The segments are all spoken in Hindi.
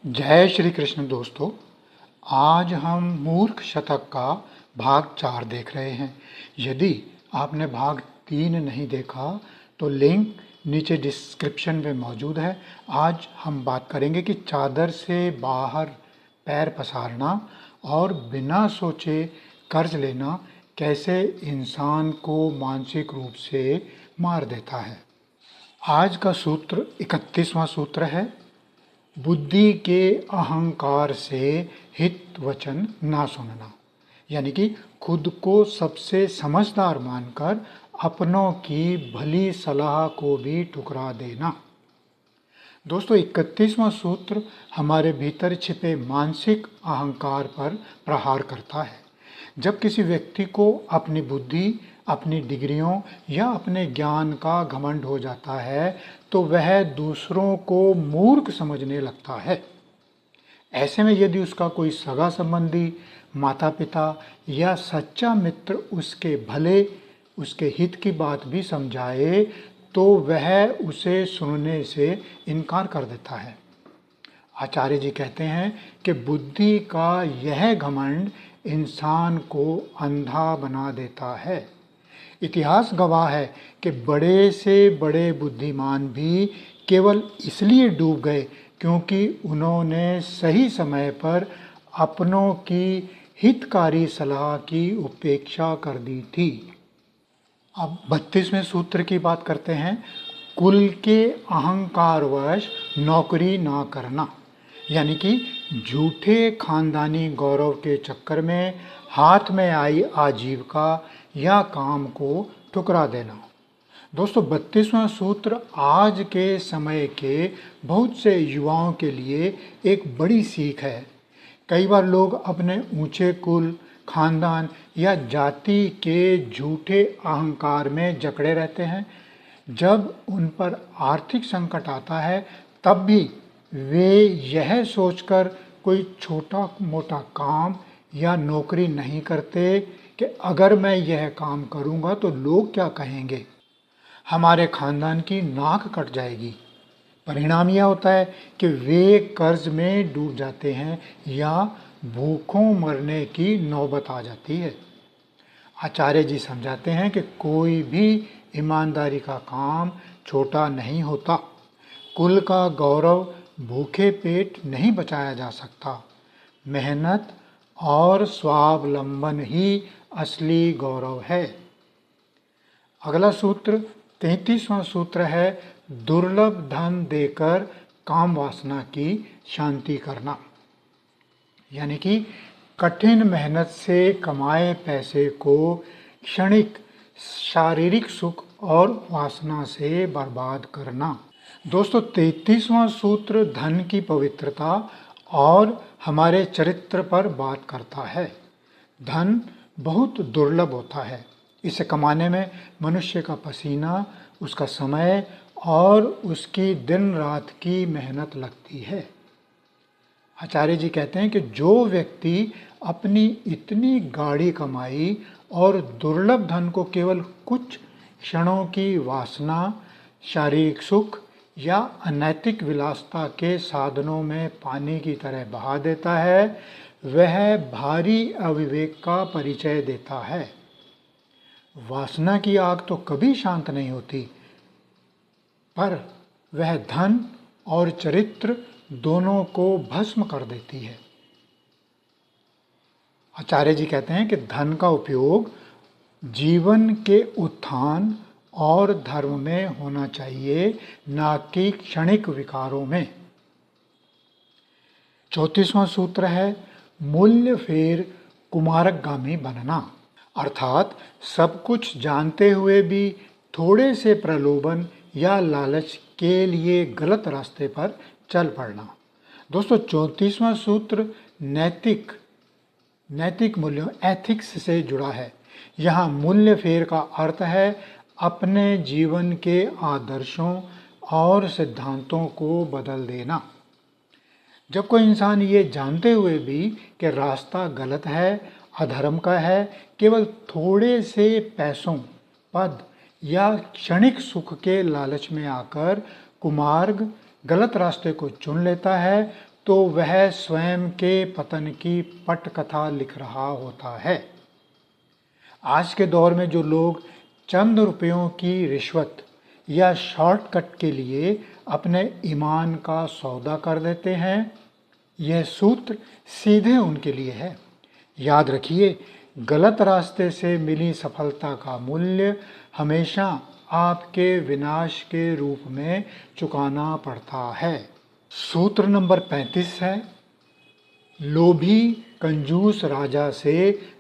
जय श्री कृष्ण दोस्तों। आज हम मूर्ख शतक का भाग 4 देख रहे हैं। यदि आपने भाग 3 नहीं देखा तो लिंक नीचे डिस्क्रिप्शन में मौजूद है। आज हम बात करेंगे कि चादर से बाहर पैर पसारना और बिना सोचे कर्ज लेना कैसे इंसान को मानसिक रूप से मार देता है। आज का सूत्र 31वां सूत्र है, बुद्धि के अहंकार से हित वचन ना सुनना। यानी कि खुद को सबसे समझदार मानकर अपनों की भली सलाह को भी ठुकरा देना। दोस्तों, 31वां सूत्र हमारे भीतर छिपे मानसिक अहंकार पर प्रहार करता है। जब किसी व्यक्ति को अपनी बुद्धि, अपनी डिग्रियों या अपने ज्ञान का घमंड हो जाता है तो वह दूसरों को मूर्ख समझने लगता है। ऐसे में यदि उसका कोई सगा संबंधी, माता पिता या सच्चा मित्र उसके भले, उसके हित की बात भी समझाए तो वह उसे सुनने से इनकार कर देता है। आचार्य जी कहते हैं कि बुद्धि का यह घमंड इंसान को अंधा बना देता है। इतिहास गवाह है कि बड़े से बड़े बुद्धिमान भी केवल इसलिए डूब गए क्योंकि उन्होंने सही समय पर अपनों की हितकारी सलाह की उपेक्षा कर दी थी। अब 32वें सूत्र की बात करते हैं, कुल के अहंकारवश नौकरी ना करना। यानी कि झूठे खानदानी गौरव के चक्कर में हाथ में आई आजीविका या काम को ठुकरा देना। दोस्तों, 32वां सूत्र आज के समय के बहुत से युवाओं के लिए एक बड़ी सीख है। कई बार लोग अपने ऊंचे कुल, खानदान या जाति के झूठे अहंकार में जकड़े रहते हैं। जब उन पर आर्थिक संकट आता है तब भी वे यह सोचकर कोई छोटा मोटा काम या नौकरी नहीं करते कि अगर मैं यह काम करूंगा तो लोग क्या कहेंगे, हमारे खानदान की नाक कट जाएगी। परिणाम यह होता है कि वे कर्ज में डूब जाते हैं या भूखों मरने की नौबत आ जाती है। आचार्य जी समझाते हैं कि कोई भी ईमानदारी का काम छोटा नहीं होता। कुल का गौरव भूखे पेट नहीं बचाया जा सकता। मेहनत और स्वावलंबन ही असली गौरव है। अगला सूत्र 33वां सूत्र है, दुर्लभ धन देकर काम वासना की शांति करना। यानी कि कठिन मेहनत से कमाए पैसे को क्षणिक शारीरिक सुख और वासना से बर्बाद करना। दोस्तों, 33वां सूत्र धन की पवित्रता और हमारे चरित्र पर बात करता है। धन बहुत दुर्लभ होता है। इसे कमाने में मनुष्य का पसीना, उसका समय और उसकी दिन रात की मेहनत लगती है। आचार्य जी कहते हैं कि जो व्यक्ति अपनी इतनी गाढ़ी कमाई और दुर्लभ धन को केवल कुछ क्षणों की वासना, शारीरिक सुख या अनैतिक विलासता के साधनों में पानी की तरह बहा देता है, वह भारी अविवेक का परिचय देता है। वासना की आग तो कभी शांत नहीं होती, पर वह धन और चरित्र दोनों को भस्म कर देती है। आचार्य जी कहते हैं कि धन का उपयोग जीवन के उत्थान और धर्म में होना चाहिए, ना कि क्षणिक विकारों में। 34वां सूत्र है, मूल्य फेर कुमारगामी बनना। अर्थात सब कुछ जानते हुए भी थोड़े से प्रलोभन या लालच के लिए गलत रास्ते पर चल पड़ना। दोस्तों, 34वां सूत्र नैतिक मूल्यों, एथिक्स से जुड़ा है। यहाँ मूल्य फेर का अर्थ है अपने जीवन के आदर्शों और सिद्धांतों को बदल देना। जब कोई इंसान ये जानते हुए भी कि रास्ता गलत है, अधर्म का है, केवल थोड़े से पैसों, पद या क्षणिक सुख के लालच में आकर कुमार्ग, गलत रास्ते को चुन लेता है, तो वह स्वयं के पतन की पटकथा लिख रहा होता है। आज के दौर में जो लोग चंद रुपयों की रिश्वत या शॉर्टकट के लिए अपने ईमान का सौदा कर देते हैं, यह सूत्र सीधे उनके लिए है। याद रखिए, गलत रास्ते से मिली सफलता का मूल्य हमेशा आपके विनाश के रूप में चुकाना पड़ता है। सूत्र नंबर 35 है, लोभी कंजूस राजा से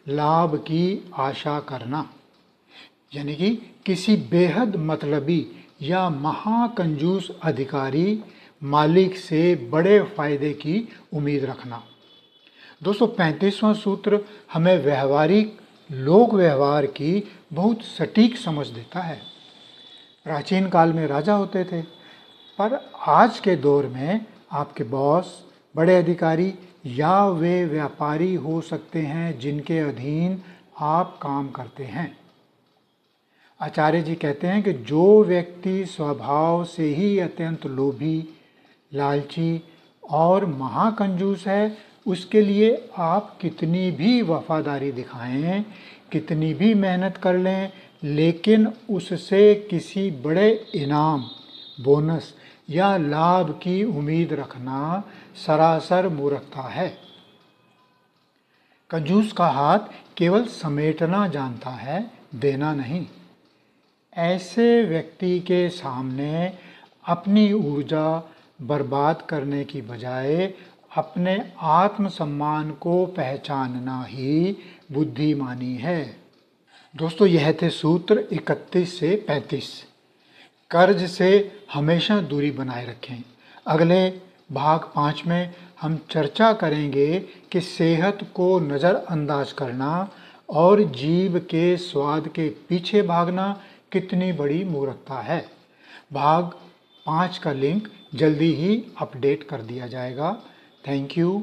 लाभ की आशा करना। यानी कि किसी बेहद मतलबी या महाकंजूस अधिकारी मालिक से बड़े फायदे की उम्मीद रखना। दोस्तों, 35वां सूत्र हमें व्यवहारिक लोक व्यवहार की बहुत सटीक समझ देता है। प्राचीन काल में राजा होते थे, पर आज के दौर में आपके बॉस, बड़े अधिकारी या वे व्यापारी हो सकते हैं जिनके अधीन आप काम करते हैं। आचार्य जी कहते हैं कि जो व्यक्ति स्वभाव से ही अत्यंत लोभी, लालची और महाकंजूस है, उसके लिए आप कितनी भी वफादारी दिखाएं, कितनी भी मेहनत कर लें, लेकिन उससे किसी बड़े इनाम, बोनस या लाभ की उम्मीद रखना सरासर मूर्खता है। कंजूस का हाथ केवल समेटना जानता है, देना नहीं। ऐसे व्यक्ति के सामने अपनी ऊर्जा बर्बाद करने की बजाय अपने आत्मसम्मान को पहचानना ही बुद्धिमानी है। दोस्तों, यह थे सूत्र 31 से 35। कर्ज से हमेशा दूरी बनाए रखें। अगले भाग 5 में हम चर्चा करेंगे कि सेहत को नज़रअंदाज करना और जीभ के स्वाद के पीछे भागना कितनी बड़ी मूर्खता है। भाग 5 का लिंक जल्दी ही अपडेट कर दिया जाएगा। Thank you.